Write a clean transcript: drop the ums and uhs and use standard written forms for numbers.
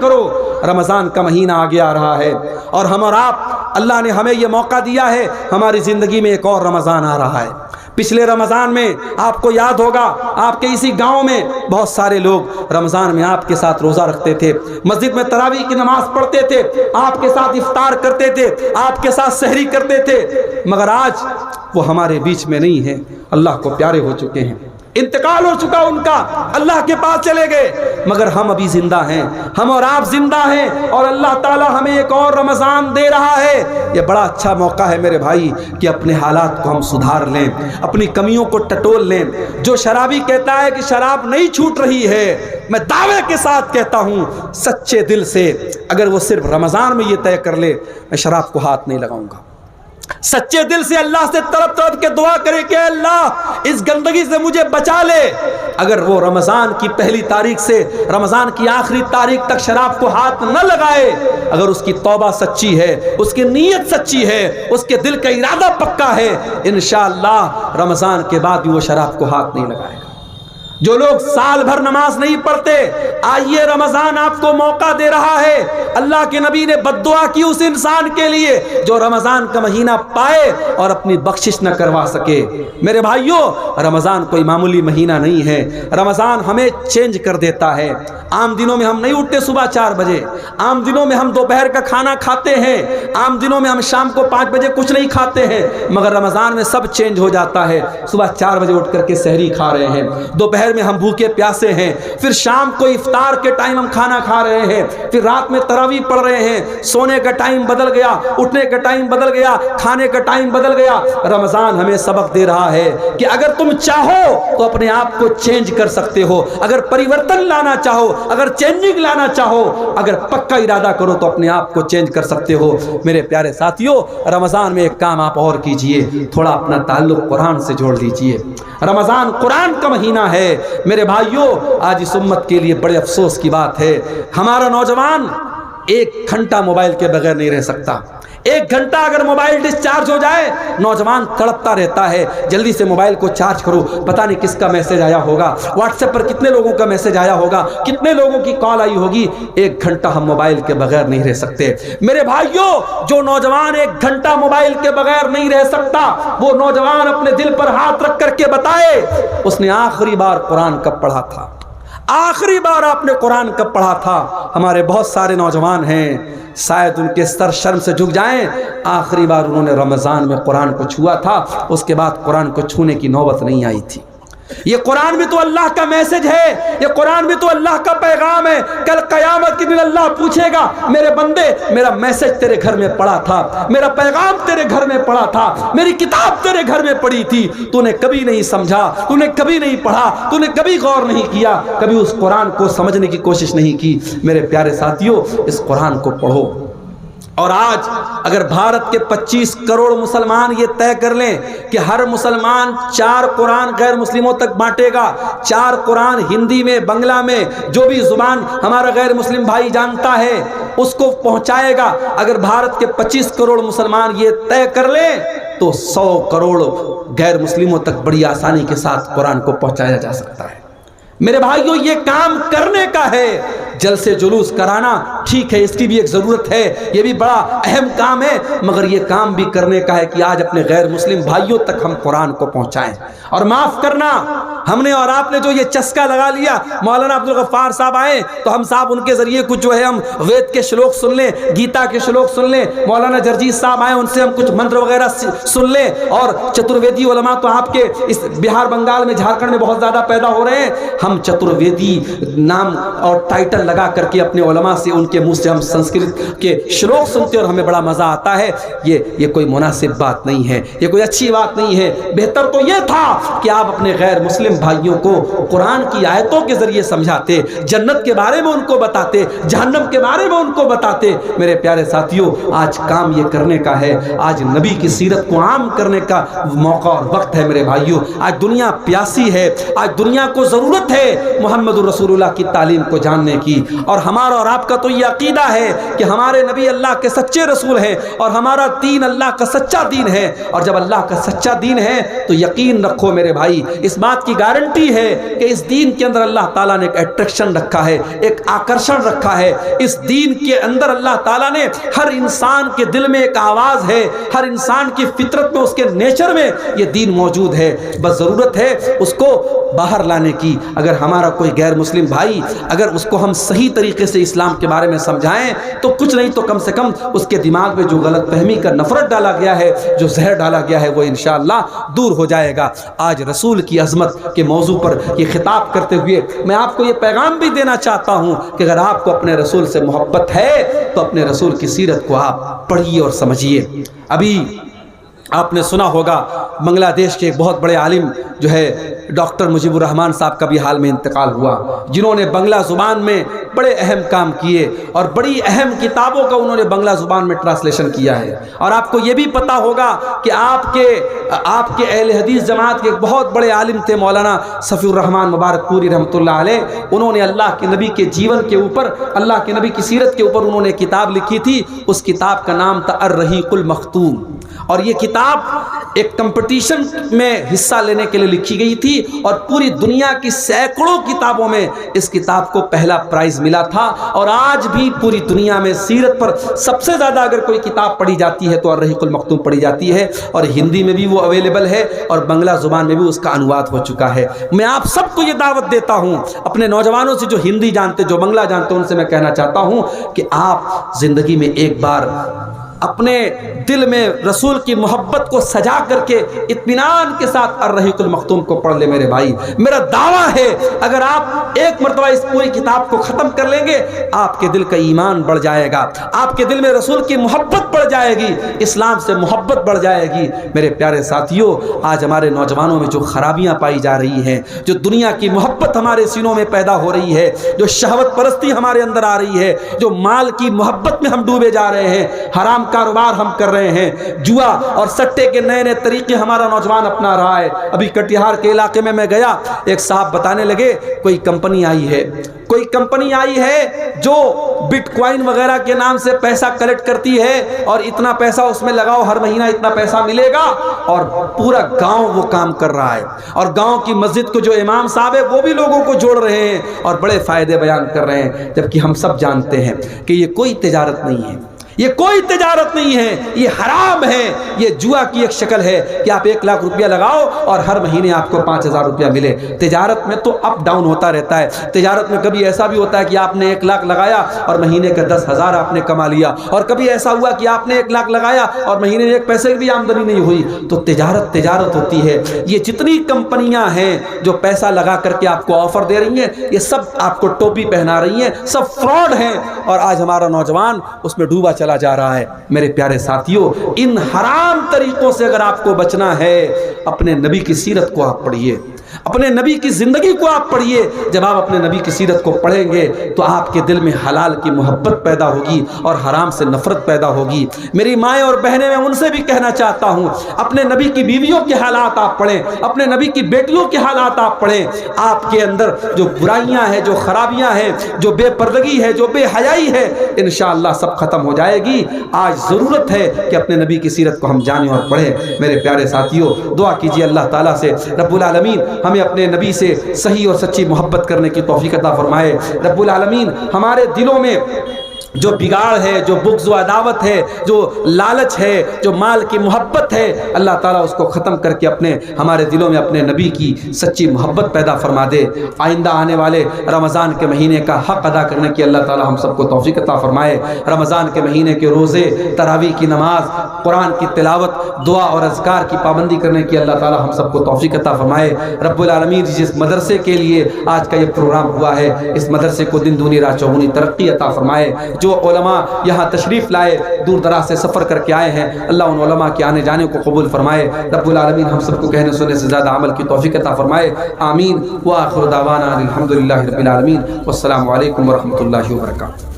کرو، رمضان کا مہینہ آگے آ رہا ہے، اور ہم اور آپ، اللہ نے ہمیں یہ موقع دیا ہے، ہماری زندگی میں ایک اور رمضان آ رہا ہے۔ پچھلے رمضان میں آپ کو یاد ہوگا، آپ کے اسی گاؤں میں بہت سارے لوگ رمضان میں آپ کے ساتھ روزہ رکھتے تھے، مسجد میں تراویح کی نماز پڑھتے تھے، آپ کے ساتھ افطار کرتے تھے، آپ کے ساتھ سحری کرتے تھے، مگر آج وہ ہمارے بیچ میں نہیں ہیں، اللہ کو پیارے ہو چکے ہیں، انتقال ہو چکا ان کا، اللہ کے پاس چلے گئے، مگر ہم ابھی زندہ ہیں، ہم اور آپ زندہ ہیں، اور اللہ تعالی ہمیں ایک اور رمضان دے رہا ہے۔ یہ بڑا اچھا موقع ہے میرے بھائی کہ اپنے حالات کو ہم سدھار لیں، اپنی کمیوں کو ٹٹول لیں۔ جو شرابی کہتا ہے کہ شراب نہیں چھوٹ رہی ہے، میں دعوے کے ساتھ کہتا ہوں سچے دل سے اگر وہ صرف رمضان میں یہ طے کر لے میں شراب کو ہاتھ نہیں لگاؤں گا، سچے دل سے اللہ سے تڑپ تڑپ کے دعا کرے کہ اللہ اس گندگی سے مجھے بچا لے، اگر وہ رمضان کی پہلی تاریخ سے رمضان کی آخری تاریخ تک شراب کو ہاتھ نہ لگائے، اگر اس کی توبہ سچی ہے، اس کی نیت سچی ہے، اس کے دل کا ارادہ پکا ہے، انشاءاللہ رمضان کے بعد بھی وہ شراب کو ہاتھ نہیں لگائے گا۔ جو لوگ سال بھر نماز نہیں پڑھتے، آئیے رمضان آپ کو موقع دے رہا ہے۔ اللہ کے نبی نے بد دعا کی اس انسان کے لیے جو رمضان کا مہینہ پائے اور اپنی بخشش نہ کروا سکے۔ میرے بھائیوں، رمضان کوئی معمولی مہینہ نہیں ہے، رمضان ہمیں چینج کر دیتا ہے۔ عام دنوں میں ہم نہیں اٹھتے صبح 4 بجے، عام دنوں میں ہم دوپہر کا کھانا کھاتے ہیں، عام دنوں میں ہم شام کو 5 بجے کچھ نہیں کھاتے ہیں، مگر رمضان میں سب چینج ہو جاتا ہے۔ صبح 4 بجے اٹھ کر کے سحری کھا رہے ہیں، دوپہر میں ہم بھوکے پیاسے ہیں، پھر شام کو افطار کے ٹائم ہم کھانا کھا رہے ہیں، پھر رات میں تراویح پڑھ رہے ہیں، سونے کا ٹائم بدل گیا، اٹھنے کا ٹائم بدل گیا، کھانے کا ٹائم بدل گیا۔ رمضان ہمیں سبق دے رہا ہے کہ اگر تم چاہو تو اپنے آپ کو چینج کر سکتے ہو، اگر پریورتن لانا چاہو، اگر چینجنگ لانا چاہو، اگر پکا ارادہ کرو تو اپنے آپ کو چینج کر سکتے ہو۔ میرے پیارے ساتھیوں، رمضان میں ایک کام آپ اور کیجئے، تھوڑا اپنا تعلق قرآن سے جوڑ لیجئے۔ رمضان قرآن کا مہینہ ہے۔ میرے بھائیوں، آج اس امت کے لیے بڑے افسوس کی بات ہے، ہمارا نوجوان 1 گھنٹہ موبائل کے بغیر نہیں رہ سکتا۔ 1 گھنٹہ اگر موبائل ڈسچارج ہو جائے، نوجوان تڑپتا رہتا ہے، جلدی سے موبائل کو چارج کرو، پتہ نہیں کس کا میسج آیا ہوگا، واٹس ایپ پر کتنے لوگوں کا میسج آیا ہوگا، کتنے لوگوں کی کال آئی ہوگی۔ 1 گھنٹہ ہم موبائل کے بغیر نہیں رہ سکتے۔ میرے بھائیوں، جو نوجوان 1 گھنٹہ موبائل کے بغیر نہیں رہ سکتا، وہ نوجوان اپنے دل پر ہاتھ رکھ کر کے بتائے اس نے آخری بار قرآن کب پڑھا تھا، آخری بار آپ نے قرآن کب پڑھا تھا۔ ہمارے بہت سارے نوجوان ہیں، شاید ان کے سر شرم سے جھک جائیں، آخری بار انہوں نے رمضان میں قرآن کو چھوا تھا، اس کے بعد قرآن کو چھونے کی نوبت نہیں آئی تھی۔ یہ قرآن بھی تو اللہ کا میسج ہے، یہ قرآن بھی تو اللہ کا پیغام ہے۔ کل قیامت کے دن اللہ پوچھے گا، میرے بندے میرا میسج تیرے گھر میں پڑا تھا، میرا پیغام تیرے گھر میں پڑا تھا، میری کتاب تیرے گھر میں پڑی تھی، تو نے کبھی نہیں سمجھا، تو نے کبھی نہیں پڑھا، تو نے کبھی غور نہیں کیا، کبھی اس قرآن کو سمجھنے کی کوشش نہیں کی۔ میرے پیارے ساتھیوں، اس قرآن کو پڑھو۔ اور آج اگر بھارت کے 25 کروڑ مسلمان یہ طے کر لیں کہ ہر مسلمان 4 قرآن غیر مسلموں تک بانٹے گا، 4 قرآن ہندی میں، بنگلہ میں، جو بھی زبان ہمارا غیر مسلم بھائی جانتا ہے اس کو پہنچائے گا، اگر بھارت کے 25 کروڑ مسلمان یہ طے کر لیں تو 100 کروڑ غیر مسلموں تک بڑی آسانی کے ساتھ قرآن کو پہنچایا جا سکتا ہے۔ میرے بھائیوں، یہ کام کرنے کا ہے، جلسے جلوس کرانا ٹھیک ہے، اس کی بھی ایک ضرورت ہے، یہ بھی بڑا اہم کام ہے، مگر یہ کام بھی کرنے کا ہے کہ آج اپنے غیر مسلم بھائیوں تک ہم قرآن کو پہنچائیں۔ اور معاف کرنا، ہم نے اور آپ نے جو یہ چسکا لگا لیا، مولانا عبدالغفار صاحب آئے تو ہم صاحب ان کے ذریعے کچھ جو ہے ہم وید کے شلوک سن لیں، گیتا کے شلوک سن لیں، مولانا جرجیت صاحب آئے ان سے ہم کچھ منتر وغیرہ سن لیں، اور چترویدی علماء تو آپ کے اس بہار بنگال میں، جھارکھنڈ میں بہت زیادہ پیدا ہو رہے ہیں، ہم چترویدی نام اور ٹائٹل لگا کر کے اپنے علماء سے، ان کے منہ سے ہم سنسکرت کے شلوک سنتے اور ہمیں بڑا مزہ آتا ہے۔ یہ کوئی مناسب بات نہیں ہے، یہ کوئی اچھی بات نہیں ہے۔ بہتر تو یہ تھا کہ آپ اپنے غیر مسلم بھائیوں کو قرآن کی آیتوں کے ذریعے سمجھاتے، جنت کے بارے میں ان کو بتاتے، جہنم کے بارے میں ان کو بتاتے۔ میرے پیارے ساتھیوں، آج کام یہ کرنے کا ہے، آج نبی کی سیرت کو عام کرنے کا موقع اور وقت ہے۔ میرے بھائیوں، آج دنیا پیاسی ہے، آج دنیا کو ضرورت ہے محمد رسول اللہ کی تعلیم کو جاننے کی، اور ہمارا اور آپ کا تو یہ عقیدہ ہے کہ ہمارے نبی اللہ کے سچے رسول ہیں اور ہمارا دین اللہ کا سچا دین ہے، اور جب اللہ کا سچا دین ہے تو یقین رکھو میرے بھائی، اس بات کی گارنٹی ہے کہ اس دین کے اندر اللہ تعالیٰ نے ایک اٹریکشن رکھا ہے، ایک آکرشن رکھا ہے۔ اس دین کے اندر اللہ تعالیٰ نے ہر انسان کے دل میں ایک آواز ہے، ہر انسان کی فطرت میں، اس کے نیچر میں یہ دین موجود ہے، بس ضرورت ہے اس کو باہر لانے کی۔ اگر ہمارا کوئی غیر مسلم بھائی، اگر اس کو ہم صحیح طریقے سے اسلام کے بارے میں سمجھائیں تو کچھ نہیں تو کم سے کم اس کے دماغ میں جو غلط فہمی کا نفرت ڈالا گیا ہے، جو زہر ڈالا گیا ہے، وہ انشاءاللہ دور ہو جائے گا۔ آج رسول کی عظمت کے موضوع پر یہ خطاب کرتے ہوئے میں آپ کو یہ پیغام بھی دینا چاہتا ہوں کہ اگر آپ کو اپنے رسول سے محبت ہے تو اپنے رسول کی سیرت کو آپ پڑھیے اور سمجھیے۔ ابھی آپ نے سنا ہوگا بنگلہ دیش کے ایک بہت بڑے عالم جو ہے ڈاکٹر مجیب الرحمان صاحب کا بھی حال میں انتقال ہوا، جنہوں نے بنگلہ زبان میں بڑے اہم کام کیے اور بڑی اہم کتابوں کا انہوں نے بنگلہ زبان میں ٹرانسلیشن کیا ہے۔ اور آپ کو یہ بھی پتا ہوگا کہ آپ کے اہل حدیث جماعت کے ایک بہت بڑے عالم تھے مولانا صفی الرحمان مبارک پوری رحمۃ اللہ علیہ، انہوں نے اللہ کے نبی کے جیون کے اوپر، اللہ کے نبی کی سیرت کے اوپر انہوں نے کتاب لکھی تھی۔ اس کتاب کا نام تھا الرحیق المختوم، اور یہ کتاب ایک کمپٹیشن میں حصہ لینے کے لیے لکھی گئی تھی اور پوری دنیا کی سینکڑوں کتابوں میں اس کتاب کو پہلا پرائز ملا تھا۔ اور آج بھی پوری دنیا میں سیرت پر سب سے زیادہ اگر کوئی کتاب پڑھی جاتی ہے تو الرحیق المختوم پڑھی جاتی ہے، اور ہندی میں بھی وہ اویلیبل ہے اور بنگلہ زبان میں بھی اس کا انواد ہو چکا ہے۔ میں آپ سب کو یہ دعوت دیتا ہوں، اپنے نوجوانوں سے جو ہندی جانتے، جو بنگلہ جانتے، ان سے میں کہنا چاہتا ہوں کہ آپ زندگی میں ایک بار اپنے دل میں رسول کی محبت کو سجا کر کے اطمینان کے ساتھ الرحیق المختوم کو پڑھ لے میرے بھائی۔ میرا دعویٰ ہے اگر آپ ایک مرتبہ اس پوری کتاب کو ختم کر لیں گے، آپ کے دل کا ایمان بڑھ جائے گا، آپ کے دل میں رسول کی محبت بڑھ جائے گی، اسلام سے محبت بڑھ جائے گی۔ میرے پیارے ساتھیوں، آج ہمارے نوجوانوں میں جو خرابیاں پائی جا رہی ہیں، جو دنیا کی محبت ہمارے سینوں میں پیدا ہو رہی ہے، جو شہوت پرستی ہمارے اندر آ رہی ہے، جو مال کی محبت میں ہم ڈوبے جا رہے ہیں، حرام کاروبار ہم کر رہے ہیں، جوا اور سٹے کے نئے نئے طریقے ہمارا نوجوان اپنا رہا ہے۔ ابھی کٹیہار کے علاقے میں گیا، ایک صاحب بتانے لگے کوئی کمپنی آئی ہے جو بٹ کوائن وغیرہ کے نام سے پیسہ کلیکٹ کرتی ہے اور اتنا پیسہ اس میں لگاؤ، ہر مہینہ اتنا پیسہ ملے گا، اور پورا گاؤں وہ کام کر رہا ہے، اور گاؤں کی مسجد کو جو امام صاحب ہے وہ بھی لوگوں کو جوڑ رہے ہیں اور بڑے فائدے بیان کر رہے ہیں، جبکہ ہم سب جانتے ہیں کہ یہ کوئی تجارت نہیں ہے، یہ کوئی تجارت نہیں ہے، یہ حرام ہے، یہ جوا کی ایک شکل ہے کہ آپ 1 لاکھ روپیہ لگاؤ اور ہر مہینے آپ کو 5,000 روپیہ ملے۔ تجارت میں تو اپ ڈاؤن ہوتا رہتا ہے، تجارت میں کبھی ایسا بھی ہوتا ہے کہ آپ نے 1 لاکھ لگایا اور مہینے کا 10,000 آپ نے کما لیا، اور کبھی ایسا ہوا کہ آپ نے 1 لاکھ لگایا اور مہینے میں 1 پیسے کی بھی آمدنی نہیں ہوئی۔ تو تجارت ہوتی ہے۔ یہ جتنی کمپنیاں ہیں جو پیسہ لگا کر کے آپ کو آفر دے رہی ہیں، یہ سب آپ کو ٹوپی پہنا رہی ہیں، سب فراڈ ہیں، اور آج ہمارا نوجوان اس میں ڈوبا چلا جا رہا ہے۔ میرے پیارے ساتھیوں، ان حرام طریقوں سے اگر آپ کو بچنا ہے، اپنے نبی کی سیرت کو آپ پڑھیے، اپنے نبی کی زندگی کو آپ پڑھیے۔ جب آپ اپنے نبی کی سیرت کو پڑھیں گے تو آپ کے دل میں حلال کی محبت پیدا ہوگی اور حرام سے نفرت پیدا ہوگی۔ میری مائیں اور بہنیں، میں ان سے بھی کہنا چاہتا ہوں، اپنے نبی کی بیویوں کے حالات آپ پڑھیں، اپنے نبی کی بیٹیوں کے حالات آپ پڑھیں۔ آپ کے اندر جو برائیاں ہیں، جو خرابیاں ہیں، جو بے پردگی ہے، جو بے حیائی ہے، انشاءاللہ سب ختم ہو جائے گی۔ آج ضرورت ہے کہ اپنے نبی کی سیرت کو ہم جانیں اور پڑھیں۔ میرے پیارے ساتھیوں، دعا کیجیے اللہ تعالیٰ سے رب العالمین ہمیں اپنے نبی سے صحیح اور سچی محبت کرنے کی توفیق عطا فرمائے۔ رب العالمین ہمارے دلوں میں جو بگاڑ ہے، جو بغض و عداوت ہے، جو لالچ ہے، جو مال کی محبت ہے، اللہ تعالیٰ اس کو ختم کر کے ہمارے دلوں میں اپنے نبی کی سچی محبت پیدا فرما دے۔ آئندہ آنے والے رمضان کے مہینے کا حق ادا کرنے کی اللہ تعالیٰ ہم سب کو توفیق عطا فرمائے۔ رمضان کے مہینے کے روزے، تراویح کی نماز، قرآن کی تلاوت، دعا اور اذکار کی پابندی کرنے کی اللہ تعالیٰ ہم سب کو توفیق عطا فرمائے۔ رب العالمین جس مدرسے کے لیے آج کا یہ پروگرام ہوا ہے، اس مدرسے کو دن دونی رات چوگنی ترقی عطا فرمائے۔ جو علماء یہاں تشریف لائے، دور دراز سے سفر کر کے آئے ہیں، اللہ ان علماء کے آنے جانے کو قبول فرمائے۔ رب العالمین ہم سب کو کہنے سننے سے زیادہ عمل کی توفیق عطا فرمائے۔ آمین۔ وآخر دعوانا الحمدللہ رب العالمین، والسلام علیکم ورحمۃ اللہ وبرکاتہ۔